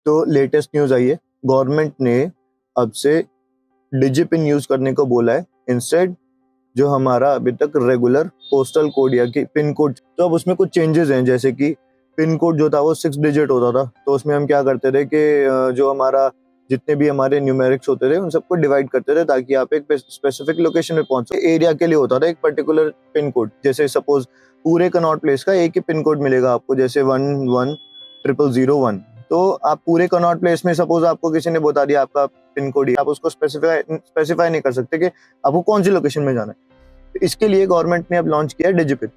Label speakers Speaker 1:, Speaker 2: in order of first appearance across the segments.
Speaker 1: तो latest news आई है, government ने अब से डिजिपिन यूज़ करने को बोला है इंस्टेड जो हमारा अभी तक रेगुलर पोस्टल कोड या कि पिन कोड। तो अब उसमें कुछ चेंजेस हैं, जैसे कि पिन कोड जो था वो 6 डिजिट होता था, तो उसमें हम क्या करते थे कि जो हमारा जितने भी हमारे न्यूमेरिक्स होते थे उन सबको डिवाइड करते थे ताकि आप एक स्पेसिफिक लोकेशन में पहुंच सके। एरिया के लिए होता था एक पर्टिकुलर पिन कोड, जैसे सपोज पूरे कनॉट प्लेस का एक ही पिन कोड मिलेगा आपको, जैसे 110001। तो आप पूरे कनॉट प्लेस में सपोज आपको किसी ने बता दिया आपका पिन कोड ही, आप उसको स्पेसिफाई नहीं कर सकते कि आपको कौन सी लोकेशन में जाना है। तो इसके लिए गवर्नमेंट ने अब लॉन्च किया है डिजिपिन।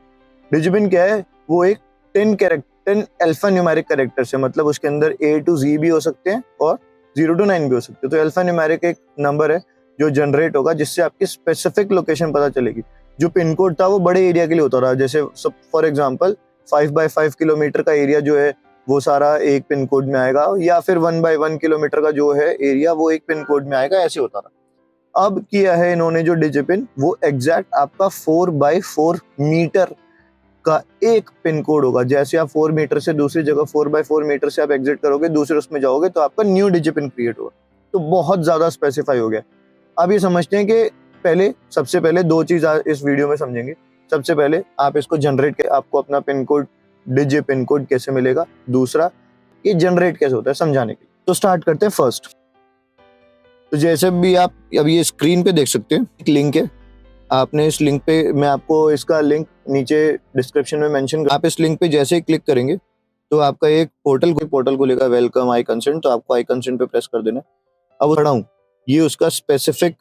Speaker 1: डिजिपिन क्या है, वो एक 10 अल्फा न्यूमेरिक कैरेक्टर्स है, मतलब उसके अंदर A to Z भी हो सकते हैं और 0 to 9 भी हो सकते हैं। तो अल्फा न्यूमेरिक एक नंबर है जो जनरेट होगा जिससे आपकी स्पेसिफिक लोकेशन पता चलेगी। जो पिन कोड था वो बड़े एरिया के लिए होता रहा, जैसे फॉर एग्जांपल 5x5 किलोमीटर का एरिया जो है वो सारा एक पिन कोड में आएगा, या फिर 1x1 किलोमीटर का जो है एरिया वो एक पिन कोड में आएगा, ऐसे होता रहा। अब किया है इन्होंने जो डिजिपिन, वो एग्जैक्ट आपका 4x4 मीटर का एक पिन कोड होगा। जैसे आप 4 मीटर से दूसरी जगह 4x4 मीटर से आप एग्जिट करोगे, दूसरे उसमें जाओगे तो आपका न्यू डिजिपिन क्रिएट होगा। तो बहुत ज्यादा स्पेसिफाई हो गया। अब ये समझते हैं कि सबसे पहले दो चीज इस वीडियो में समझेंगे। सबसे पहले आप इसको जनरेट के आपको अपना pin code digi pin code कैसे मिलेगा, दूसरा ये जनरेट कैसे होता है समझाने के लिए। तो स्टार्ट करते हैं फर्स्ट। तो जैसे भी आप अब ये स्क्रीन पे देख सकते हैं, एक लिंक है, आपने इस लिंक पे, मैं आपको इसका लिंक नीचे डिस्क्रिप्शन में मेंशन कर, आप इस लिंक पे जैसे ही क्लिक करेंगे तो आपका एक पोर्टल खुलेगा, वेलकम आई कंसेंट। तो आपको आई कंसेंट पे प्रेस कर देना है। अब खड़ा हूँ, ये उसका स्पेसिफिक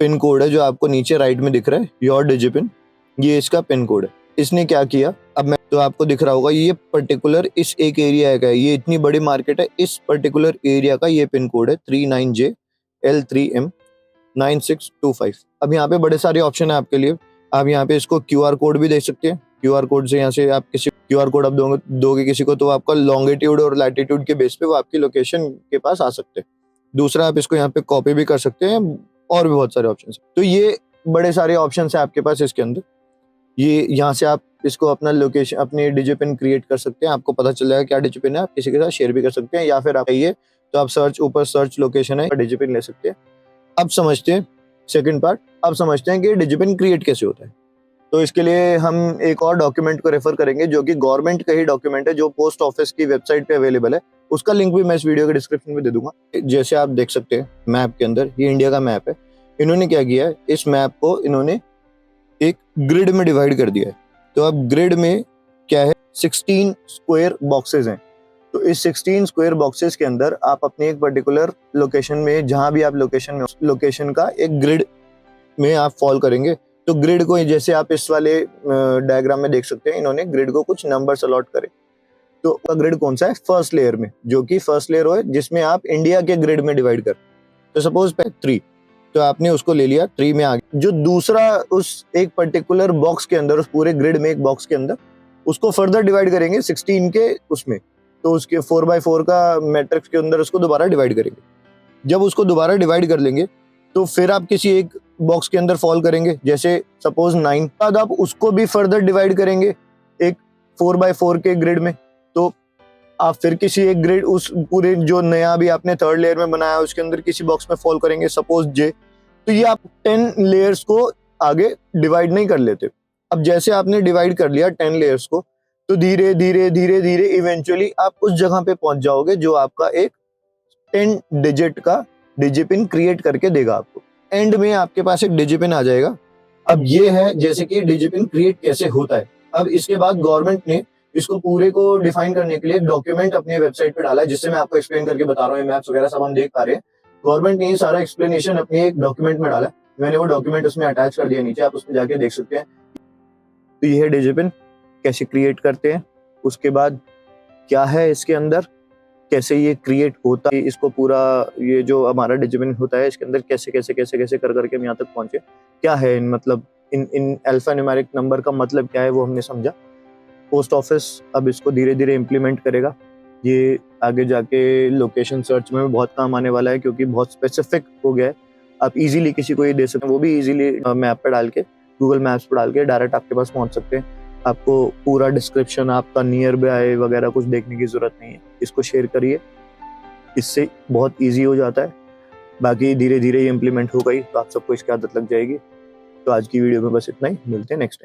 Speaker 1: पिन कोड है जो आपको नीचे राइट में दिख रहा है, योर डिजिपिन, ये इसका पिन कोड है। इसने क्या किया, अब मैं तो आपको दिख रहा होगा ये पर्टिकुलर इस एक एरिया का है, ये इतनी बड़ी मार्केट है, इस पर्टिकुलर एरिया का ये पिन कोड है 39JL3M9625। अब यहाँ पे बड़े सारे ऑप्शन है आपके लिए। आप यहाँ पे इसको QR कोड भी दे सकते हैं। QR कोड से यहाँ से आप किसी QR कोड आप दोगे किसी को तो आपका लॉन्गिट्यूड और लैटिट्यूड के बेस पे वो आपकी लोकेशन के पास आ सकते हैं। दूसरा, आप इसको यहाँ पे कॉपी भी कर सकते हैं, और भी बहुत सारे ऑप्शन है। तो ये बड़े सारे ऑप्शन है आपके पास इसके अंदर। ये यहाँ से आप इसको अपना लोकेशन, अपनी डिजिपिन क्रिएट कर सकते हैं, आपको पता चल जाएगा क्या डिजिपिन है, आप किसी के साथ शेयर भी कर सकते हैं, या फिर आप ये तो आप ऊपर सर्च लोकेशन है डिजिपिन ले सकते हैं। अब समझते हैं सेकंड पार्ट। अब समझते हैं कि डिजिपिन क्रिएट कैसे होता है। तो इसके लिए हम एक और डॉक्यूमेंट को रेफर करेंगे जो कि गवर्नमेंट का ही डॉक्यूमेंट है, जो पोस्ट ऑफिस की वेबसाइट पे अवेलेबल है। उसका लिंक भी मैं इस वीडियो के डिस्क्रिप्शन में दे दूंगा। जैसे आप देख सकते हैं मैप के अंदर, ये इंडिया का मैप है। इन्होंने क्या किया है, इस मैप को इन्होंने एक ग्रिड में डिवाइड कर दिया है। तो अब ग्रिड में क्या है, 16 स्क्वायर बॉक्सेस हैं। तो इस 16 स्क्वायर बॉक्सेस के अंदर आप अपने एक पर्टिकुलर लोकेशन में, जहां भी आप लोकेशन का एक ग्रिड में आप फॉलो करेंगे। तो ग्रिड को जैसे आप इस वाले डायग्राम में देख सकते हैं, इन्होंने ग्रिड को कुछ नंबर्स अलॉट करे। तो ग्रिड कौन सा है, फर्स्ट लेयर में, जो कि फर्स्ट लेयर हो जिसमें आप इंडिया के ग्रिड में डिवाइड कर। तो सपोज 3, तो आपने उसको ले लिया, 3 में आ गया। जो दूसरा उस एक पर्टिकुलर बॉक्स के अंदर, उस पूरे ग्रिड में एक बॉक्स के अंदर, उसको फर्दर डिवाइड करेंगे 16 के उसमें। तो उसके 4x4 का मैट्रिक्स के अंदर उसको दोबारा डिवाइड करेंगे। जब उसको दोबारा डिवाइड कर लेंगे तो फिर आप किसी एक बॉक्स के अंदर फॉल करेंगे, जैसे सपोज 9, बाद आप उसको भी फर्दर डिवाइड करेंगे एक 4x4 के ग्रिड में। तो आप फिर किसी एक ग्रिड, उस पूरे जो नया भी आपने थर्ड लेयर में बनाया उसके अंदर किसी बॉक्स में फॉल करेंगे, सपोज J। तो ये आप 10 लेयर्स को आगे डिवाइड नहीं कर लेते। अब जैसे आपने डिवाइड कर लिया 10 लेयर्स को, तो धीरे धीरे इवेंचुअली आप उस जगह पे पहुंच जाओगे जो आपका एक 10 डिजिट का डिजिपिन क्रिएट करके देगा आपको। एंड में आपके पास एक डिजिपिन आ जाएगा। अब ये है जैसे कि डिजिपिन क्रिएट कैसे होता है। अब इसके बाद गवर्नमेंट ने इसको पूरे को डिफाइन करने के लिए डॉक्यूमेंट अपनी वेबसाइट पे डाला है, जिससे मैं आपको एक्सप्लेन करके बता रहा हूँ। मैप्स वगैरह सब हम देख पा रहे हैं। गवर्नमेंट ने ये सारा एक्सप्लेनेशन अपने एक डॉक्यूमेंट में डाला है। मैंने वो डॉक्यूमेंट उसमें अटैच कर दिया नीचे, आप उसमें जाके देख सकते हैं। तो ये है डिजिपिन, कैसे क्रिएट करते हैं, उसके बाद क्या है इसके अंदर, कैसे ये क्रिएट होता है, इसको पूरा ये जो हमारा डिजिपिन होता है इसके अंदर कैसे कैसे कैसे कैसे कर करके हम यहाँ तक पहुंचे, क्या है मतलब इन अल्फा न्यूमेरिक नंबर का मतलब क्या है, वो हमने समझा। पोस्ट ऑफिस अब इसको धीरे धीरे इम्प्लीमेंट करेगा। ये आगे जाके लोकेशन सर्च में बहुत काम आने वाला है, क्योंकि बहुत स्पेसिफिक हो गया है। आप इजीली किसी को ये दे सकते हैं, वो भी इजीली मैप पे डाल के, गूगल मैप्स पे डाल के डायरेक्ट आपके पास पहुंच सकते हैं। आपको पूरा डिस्क्रिप्शन, आपका नियर बाय वगैरह कुछ देखने की जरूरत नहीं है। इसको शेयर करिए, इससे बहुत ईजी हो जाता है। बाकी धीरे धीरे ये इम्प्लीमेंट होगा ही, तो आप सबको इसकी आदत लग जाएगी। तो आज की वीडियो में बस इतना ही, मिलते हैं नेक्स्ट टाइम।